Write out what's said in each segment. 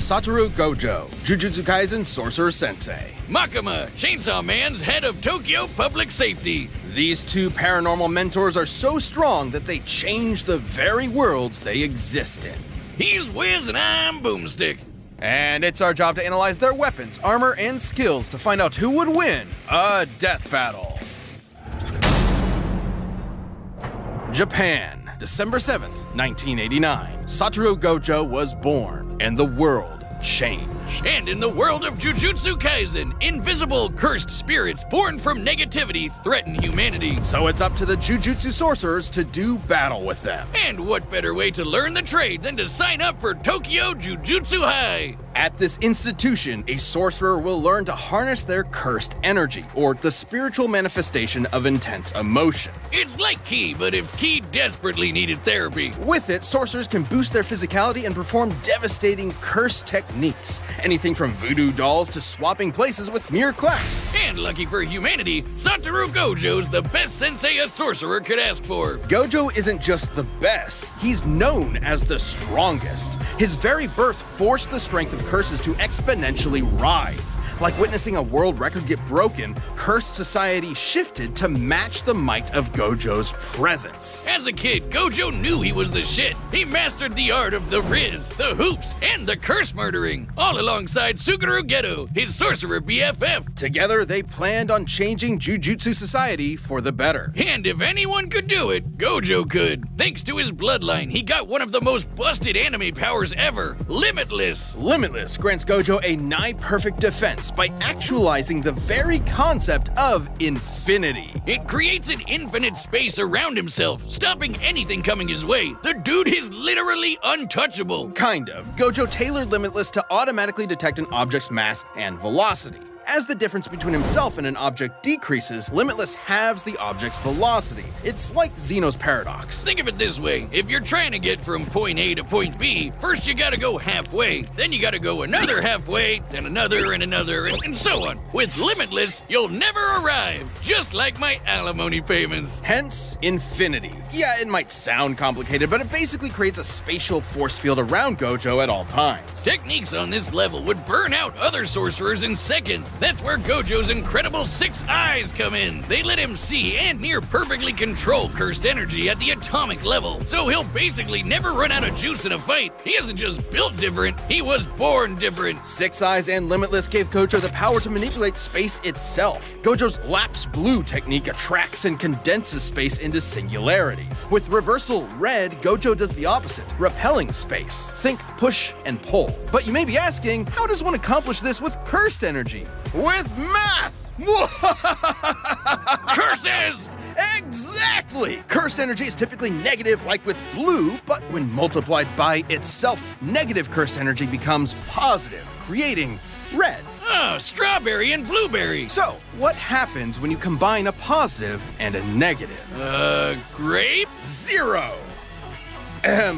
Satoru Gojo, Jujutsu Kaisen Sorcerer Sensei. Makima, Chainsaw Man's head of Tokyo Public Safety. These two paranormal mentors are so strong that they change the very worlds they exist in. He's Wiz and I'm Boomstick. And it's our job to analyze their weapons, armor, and skills to find out who would win a death battle. Japan, December 7th, 1989. Satoru Gojo was born, and the world changed. And in the world of Jujutsu Kaisen, invisible, cursed spirits born from negativity threaten humanity. So it's up to the Jujutsu sorcerers to do battle with them. And what better way to learn the trade than to sign up for Tokyo Jujutsu High? At this institution, a sorcerer will learn to harness their cursed energy, or the spiritual manifestation of intense emotion. It's like Ki, but if Ki desperately needed therapy. With it, sorcerers can boost their physicality and perform devastating curse techniques. Anything from voodoo dolls to swapping places with mere claps. And lucky for humanity, Satoru Gojo's the best sensei a sorcerer could ask for. Gojo isn't just the best, he's known as the strongest. His very birth forced the strength of curses to exponentially rise. Like witnessing a world record get broken, cursed society shifted to match the might of Gojo's presence. As a kid, Gojo knew he was the shit. He mastered the art of the riz, the hoops, and the curse murdering, all alongside Suguru Geto, his sorcerer BFF. Together, they planned on changing Jujutsu society for the better. And if anyone could do it, Gojo could. Thanks to his bloodline, he got one of the most busted anime powers ever, Limitless. Limitless grants Gojo a nigh-perfect defense by actualizing the very concept of infinity. It creates an infinite space around himself, stopping anything coming his way. The dude is literally untouchable. Kind of. Gojo tailored Limitless to automatically detect an object's mass and velocity. As the difference between himself and an object decreases, Limitless halves the object's velocity. It's like Zeno's paradox. Think of it this way. If you're trying to get from point A to point B, first you gotta go halfway, then you gotta go another halfway, then another and another, and so on. With Limitless, you'll never arrive, just like my alimony payments. Hence, infinity. Yeah, it might sound complicated, but it basically creates a spatial force field around Gojo at all times. Techniques on this level would burn out other sorcerers in seconds. That's where Gojo's incredible 6 eyes come in. They let him see and near perfectly control cursed energy at the atomic level. So he'll basically never run out of juice in a fight. He isn't just built different, he was born different. 6 Eyes and Limitless gave Gojo the power to manipulate space itself. Gojo's Lapse Blue technique attracts and condenses space into singularities. With Reversal Red, Gojo does the opposite, repelling space. Think push and pull. But you may be asking, how does one accomplish this with cursed energy? With math! Curses! Exactly! Cursed energy is typically negative, like with blue, but when multiplied by itself, negative cursed energy becomes positive, creating red. Oh, strawberry and blueberry. So, what happens when you combine a positive and a negative? Grape? 0!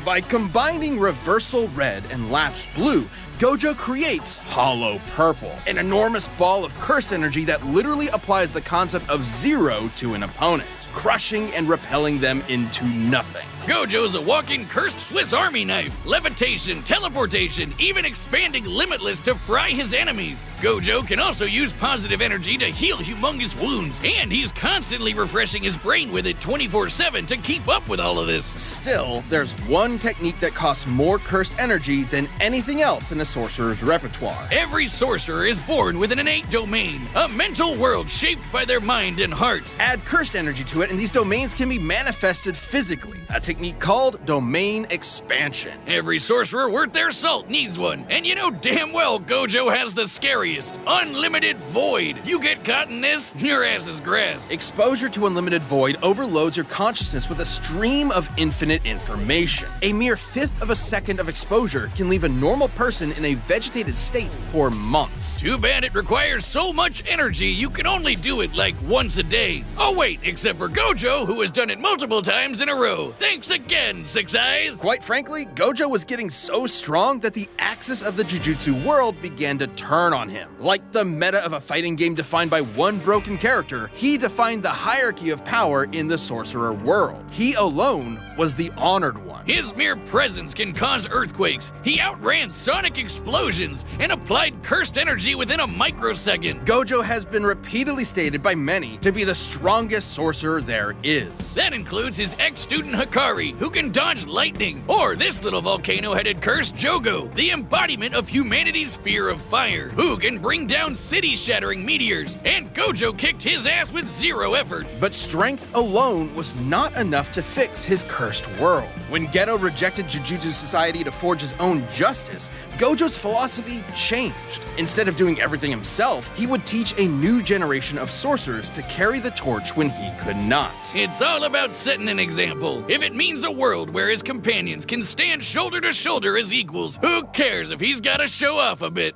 By combining Reversal Red and Lapse Blue, Gojo creates Hollow Purple, an enormous ball of curse energy that literally applies the concept of zero to an opponent, crushing and repelling them into nothing. Gojo's a walking cursed Swiss Army knife. Levitation, teleportation, even expanding Limitless to fry his enemies. Gojo can also use positive energy to heal humongous wounds, and he's constantly refreshing his brain with it 24/7 to keep up with all of this. Still, there's one technique that costs more cursed energy than anything else in a sorcerer's repertoire. Every sorcerer is born with an innate domain, a mental world shaped by their mind and heart. Add cursed energy to it, and these domains can be manifested physically. A technique called domain expansion. Every sorcerer worth their salt needs one, and you know damn well Gojo has the scariest, unlimited void. You get caught in this, your ass is grass. Exposure to unlimited void overloads your consciousness with a stream of infinite information. A mere 1/5 of a second of exposure can leave a normal person in a vegetated state for months. Too bad it requires so much energy you can only do it like once a day. Oh wait, except for Gojo, who has done it multiple times in a row. Thanks again, 6 Eyes! Quite frankly, Gojo was getting so strong that the axis of the Jujutsu world began to turn on him. Like the meta of a fighting game defined by one broken character, he defined the hierarchy of power in the sorcerer world. He alone was the honored one. His mere presence can cause earthquakes. He outran Sonic explosions and applied cursed energy within a microsecond. Gojo has been repeatedly stated by many to be the strongest sorcerer there is. That includes his ex-student Hikari, who can dodge lightning, or this little volcano-headed curse, Jogo, the embodiment of humanity's fear of fire, who can bring down city-shattering meteors, and Gojo kicked his ass with zero effort. But strength alone was not enough to fix his cursed world. When Geto rejected Jujutsu Society to forge his own justice, Gojo's philosophy changed. Instead of doing everything himself, he would teach a new generation of sorcerers to carry the torch when he could not. It's all about setting an example. If it means a world where his companions can stand shoulder to shoulder as equals, who cares if he's gotta show off a bit?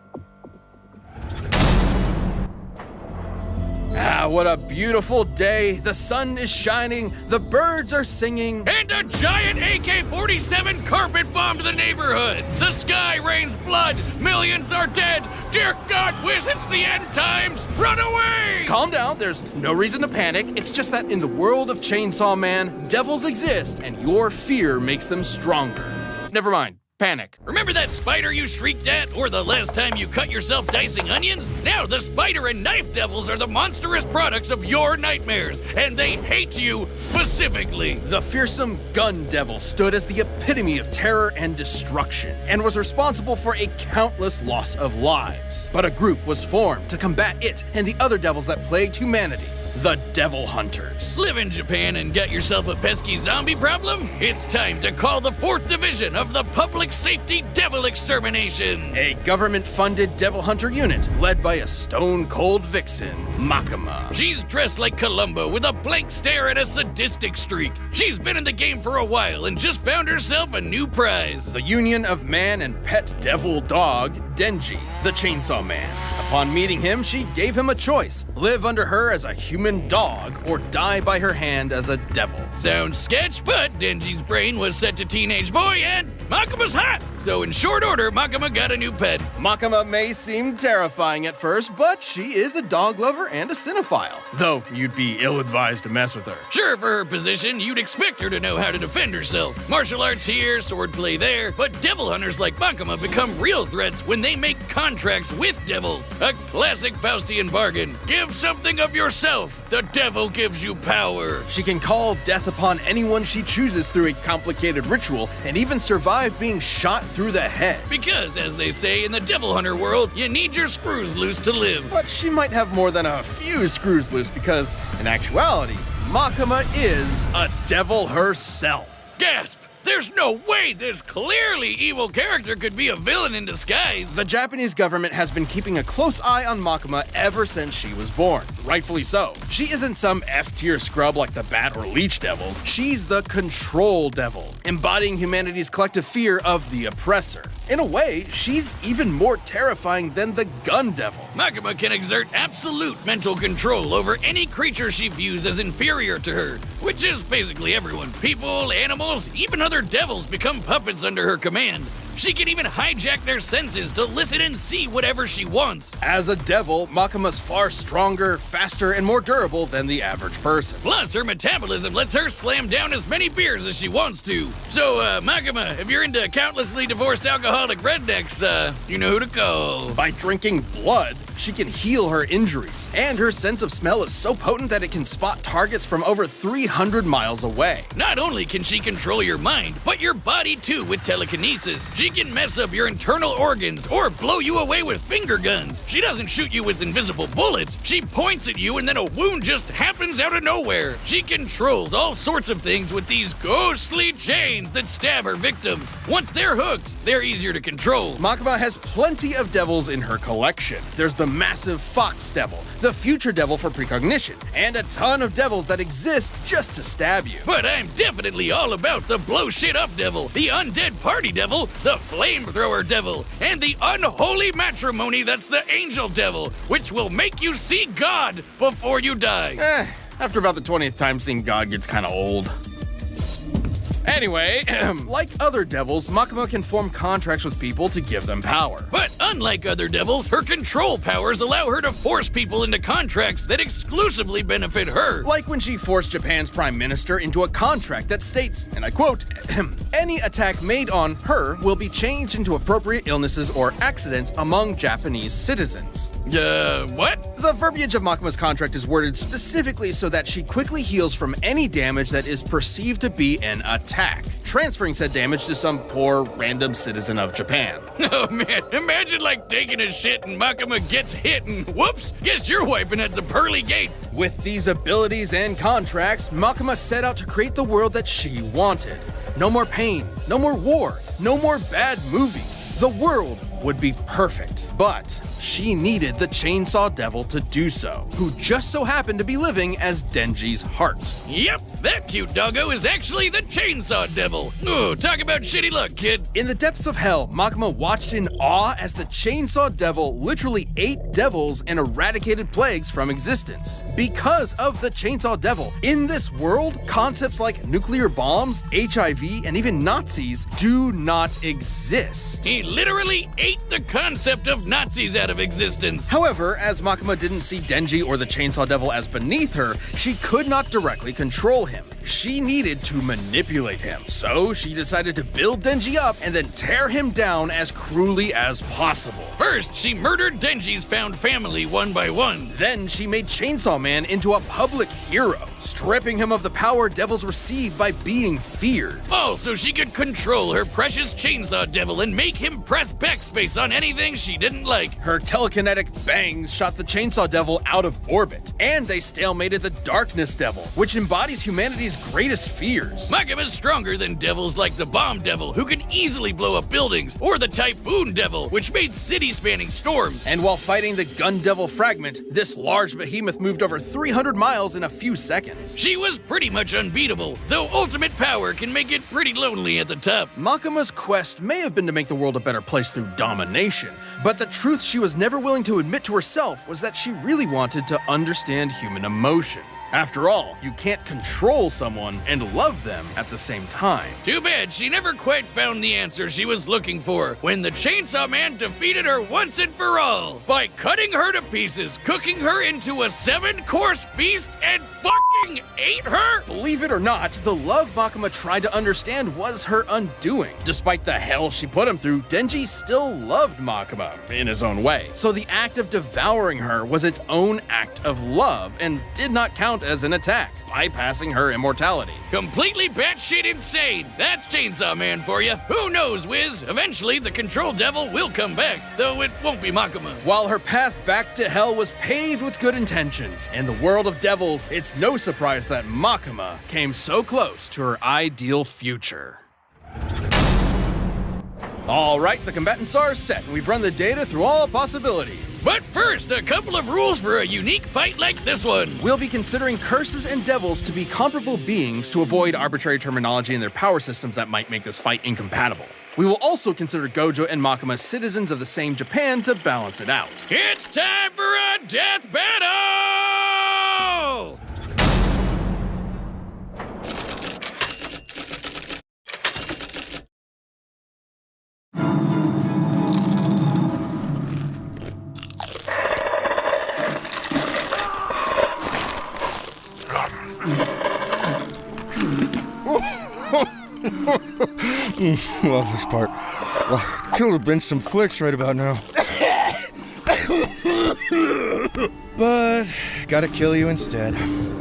Ah, what a beautiful day. The sun is shining, the birds are singing. And a giant AK-47 carpet bombed the neighborhood. The sky rains blood. Millions are dead. Dear God, Wiz, it's the end times. Run away! Calm down, there's no reason to panic. It's just that in the world of Chainsaw Man, devils exist and your fear makes them stronger. Never mind. Panic. Remember that spider you shrieked at, or the last time you cut yourself dicing onions? Now the spider and knife devils are the monstrous products of your nightmares, and they hate you specifically. The fearsome gun devil stood as the epitome of terror and destruction, and was responsible for a countless loss of lives. But a group was formed to combat it and the other devils that plagued humanity. The Devil Hunters. Live in Japan and got yourself a pesky zombie problem? It's time to call the 4th Division of the Public Safety Devil Extermination. A government-funded devil hunter unit led by a stone-cold vixen, Makima. She's dressed like Columbo with a blank stare and a sadistic streak. She's been in the game for a while and just found herself a new prize. The union of man and pet devil dog, Denji, the Chainsaw Man. Upon meeting him, she gave him a choice: live under her as a human dog or die by her hand as a devil. Sounds sketch, but Denji's brain was set to teenage boy and Makima's hot. So in short order, Makima got a new pet. Makima may seem terrifying at first, but she is a dog lover and a cinephile. Though you'd be ill-advised to mess with her. Sure, for her position, you'd expect her to know how to defend herself. Martial arts here, swordplay there, but devil hunters like Makima become real threats when they make contracts with devils. A classic Faustian bargain. Give something of yourself. The devil gives you power. She can call death upon anyone she chooses through a complicated ritual and even survive being shot through the head. Because, as they say in the devil hunter world, you need your screws loose to live. But she might have more than a few screws loose because, in actuality, Makima is a devil herself. Gasp! There's no way this clearly evil character could be a villain in disguise. The Japanese government has been keeping a close eye on Makima ever since she was born. Rightfully so. She isn't some F-tier scrub like the Bat or Leech devils. She's the Control Devil, embodying humanity's collective fear of the oppressor. In a way, she's even more terrifying than the Gun Devil. Makima can exert absolute mental control over any creature she views as inferior to her, which is basically everyone. People, animals, even other devils become puppets under her command. She can even hijack their senses to listen and see whatever she wants. As a devil, Makima's far stronger, faster, and more durable than the average person. Plus, her metabolism lets her slam down as many beers as she wants to. So, Makima, if you're into countlessly divorced alcoholic rednecks, you know who to call. By drinking blood, she can heal her injuries, and her sense of smell is so potent that it can spot targets from over 300 miles away. Not only can she control your mind, but your body too with telekinesis. She can mess up your internal organs or blow you away with finger guns. She doesn't shoot you with invisible bullets. She points at you and then a wound just happens out of nowhere. She controls all sorts of things with these ghostly chains that stab her victims. Once they're hooked, they're easier to control. Makima has plenty of devils in her collection. There's the massive Fox Devil, the Future Devil for precognition, and a ton of devils that exist just to stab you. But I'm definitely all about the blow shit up devil, the undead party devil, the flamethrower devil, and the unholy matrimony that's the angel devil, which will make you see God before you die. After about the 20th time, seeing God gets kind of old. Anyway, like other devils, Makima can form contracts with people to give them power. But Unlike other devils, her control powers allow her to force people into contracts that exclusively benefit her. Like when she forced Japan's prime minister into a contract that states, and I quote, any attack made on her will be changed into appropriate illnesses or accidents among Japanese citizens. What? The verbiage of Makuma's contract is worded specifically so that she quickly heals from any damage that is perceived to be an attack, transferring said damage to some poor random citizen of Japan. Oh man, imagine like taking a shit and Makuma gets hit and whoops, guess you're wiping at the pearly gates. With these abilities and contracts, Makuma set out to create the world that she wanted. No more pain, no more war, no more bad movies. The world would be perfect. But she needed the Chainsaw Devil to do so, who just so happened to be living as Denji's heart. Yep, that cute doggo is actually the Chainsaw Devil. Oh, talk about shitty luck, kid. In the depths of hell, Makuma watched in awe as the Chainsaw Devil literally ate devils and eradicated plagues from existence. Because of the Chainsaw Devil, in this world, concepts like nuclear bombs, HIV, and even Nazis do not exist. He literally ate the concept of Nazis out of existence. However, as Makuma didn't see Denji or the Chainsaw Devil as beneath her, she could not directly control him. She needed to manipulate him. So she decided to build Denji up and then tear him down as cruelly as possible. First, she murdered Denji's found family one by one. Then she made Chainsaw Man into a public hero, stripping him of the power devils receive by being feared. Oh, so she could control her precious Chainsaw Devil and make him press backspace on anything she didn't like. Her telekinetic bangs shot the Chainsaw Devil out of orbit, and they stalemated the Darkness Devil, which embodies humanity's greatest fears. Makuma's stronger than devils like the Bomb Devil, who can easily blow up buildings, or the Typhoon Devil, which made city-spanning storms. And while fighting the Gun Devil Fragment, this large behemoth moved over 300 miles in a few seconds. She was pretty much unbeatable, though ultimate power can make it pretty lonely at the top. Makuma's quest may have been to make the world a better place through domination, but the truth she was never willing to admit to herself was that she really wanted to understand human emotion. After all, you can't control someone and love them at the same time. Too bad she never quite found the answer she was looking for when the Chainsaw Man defeated her once and for all by cutting her to pieces, cooking her into a 7-course feast, and fucking ate her? Believe it or not, the love Makuma tried to understand was her undoing. Despite the hell she put him through, Denji still loved Makuma in his own way. So the act of devouring her was its own act of love and did not count as an attack, bypassing her immortality. Completely batshit insane. That's Chainsaw Man for you. Who knows, Wiz? Eventually, the Control Devil will come back, though it won't be Makuma. While her path back to hell was paved with good intentions, in the world of devils, it's no surprise that Makuma came so close to her ideal future. All right, the combatants are set, and we've run the data through all possibilities. But first, a couple of rules for a unique fight like this one. We'll be considering curses and devils to be comparable beings to avoid arbitrary terminology in their power systems that might make this fight incompatible. We will also consider Gojo and Makuma citizens of the same Japan to balance it out. It's time for a death battle! Love this part. Could have been some flicks right about now. But gotta kill you instead.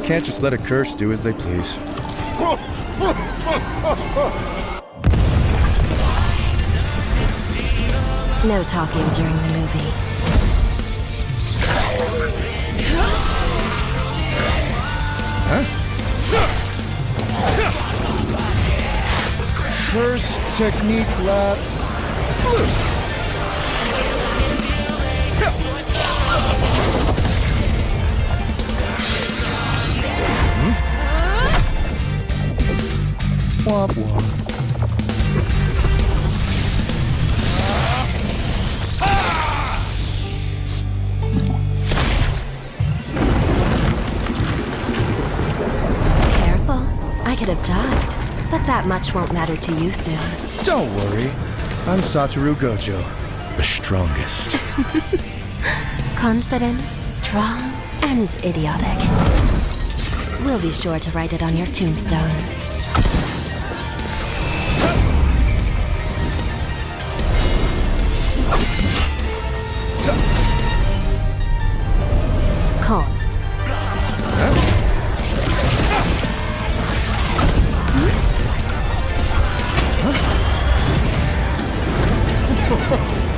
Can't just let a curse do as they please. No talking during the movie. Huh? Curse technique lapse. Womp womp. Careful. I could have died, but that much won't matter to you soon. Don't worry. I'm Satoru Gojo. the strongest. Confident, strong, and idiotic. We'll be sure to write it on your tombstone. Calm.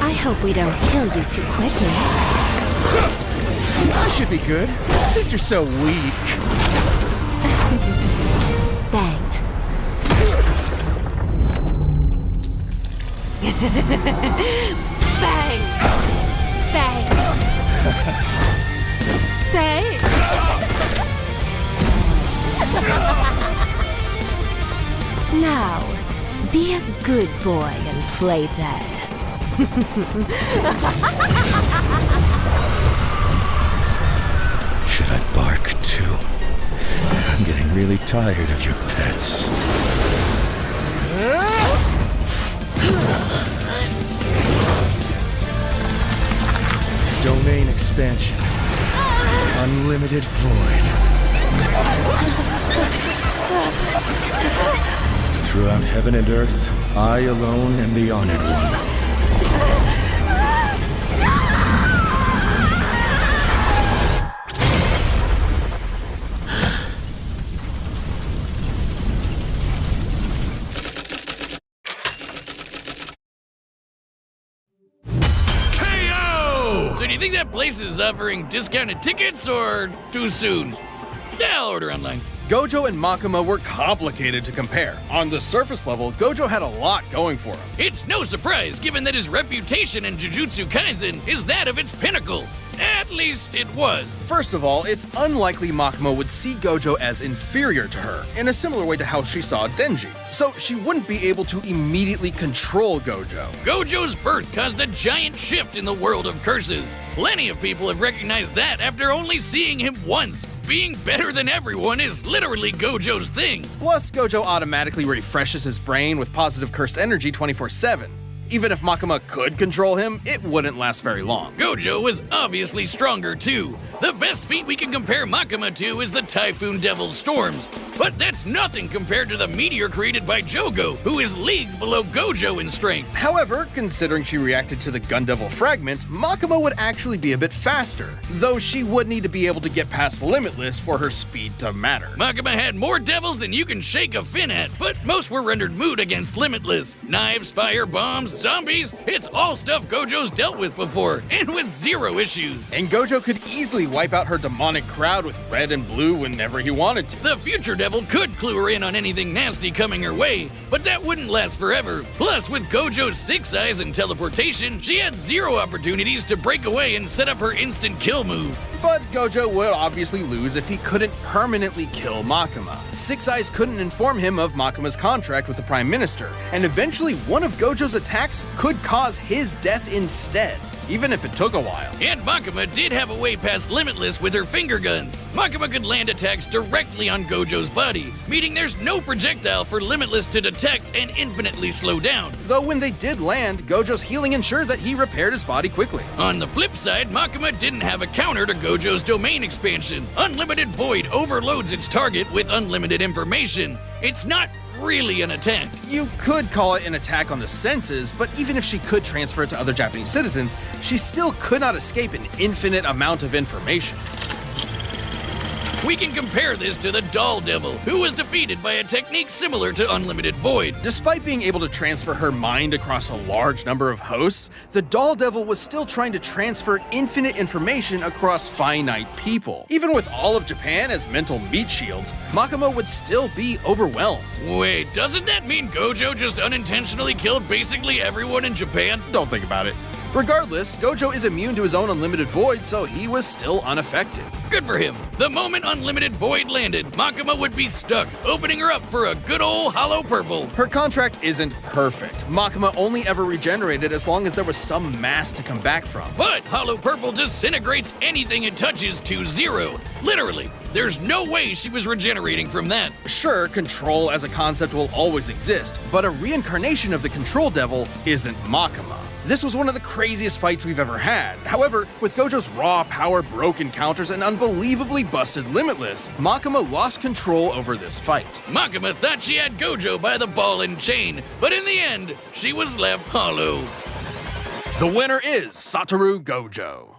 I hope we don't kill you too quickly. I should be good, since you're so weak. Bang. Bang! Bang! Bang! Now, be a good boy and play dead. Should I bark too? I'm getting really tired of your pets. Domain expansion. Unlimited void. Throughout heaven and earth, I alone am the honored one. So do you think that place is offering discounted tickets or too soon? Yeah, I'll order online. Gojo and Makima were complicated to compare. On the surface level, Gojo had a lot going for him. It's no surprise given that his reputation in Jujutsu Kaisen is that of its pinnacle. At least it was. First of all, it's unlikely Makima would see Gojo as inferior to her, in a similar way to how she saw Denji. So she wouldn't be able to immediately control Gojo. Gojo's birth caused a giant shift in the world of curses. Plenty of people have recognized that after only seeing him once. Being better than everyone is literally Gojo's thing. Plus, Gojo automatically refreshes his brain with positive cursed energy 24/7. Even if Makima could control him, it wouldn't last very long. Gojo was obviously stronger too. The best feat we can compare Makima to is the Typhoon Devil's Storms. But that's nothing compared to the meteor created by Jogo, who is leagues below Gojo in strength. However, considering she reacted to the Gun Devil fragment, Makima would actually be a bit faster, though she would need to be able to get past Limitless for her speed to matter. Makima had more devils than you can shake a fin at, but most were rendered moot against Limitless. Knives, fire, bombs, zombies, it's all stuff Gojo's dealt with before, and with zero issues. And Gojo could easily wipe out her demonic crowd with red and blue whenever he wanted to. The future devil could clue her in on anything nasty coming her way, but that wouldn't last forever. Plus, with Gojo's 6 eyes and teleportation, she had zero opportunities to break away and set up her instant kill moves. But Gojo would obviously lose if he couldn't permanently kill Makima. 6 Eyes couldn't inform him of Makima's contract with the Prime Minister, and eventually one of Gojo's attacks could cause his death instead, even if it took a while. And Makima did have a way past Limitless with her finger guns. Makima could land attacks directly on Gojo's body, meaning there's no projectile for Limitless to detect and infinitely slow down. Though when they did land, Gojo's healing ensured that he repaired his body quickly. On the flip side, Makima didn't have a counter to Gojo's domain expansion. Unlimited Void overloads its target with unlimited information. It's not really an attack. You could call it an attack on the senses, but even if she could transfer it to other Japanese citizens, she still could not escape an infinite amount of information. We can compare this to the Doll Devil, who was defeated by a technique similar to Unlimited Void. Despite being able to transfer her mind across a large number of hosts, the Doll Devil was still trying to transfer infinite information across finite people. Even with all of Japan as mental meat shields, Makima would still be overwhelmed. Wait, doesn't that mean Gojo just unintentionally killed basically everyone in Japan? Don't think about it. Regardless, Gojo is immune to his own Unlimited Void, so he was still unaffected. Good for him. The moment Unlimited Void landed, Makima would be stuck, opening her up for a good old Hollow Purple. Her contract isn't perfect. Makima only ever regenerated as long as there was some mass to come back from. But Hollow Purple disintegrates anything it touches to zero. Literally. There's no way she was regenerating from that. Sure, control as a concept will always exist, but a reincarnation of the Control Devil isn't Makima. This was one of the craziest fights we've ever had. However, with Gojo's raw power, broken counters, and unbelievably busted Limitless, Makima lost control over this fight. Makima thought she had Gojo by the ball and chain, but in the end, she was left hollow. The winner is Satoru Gojo.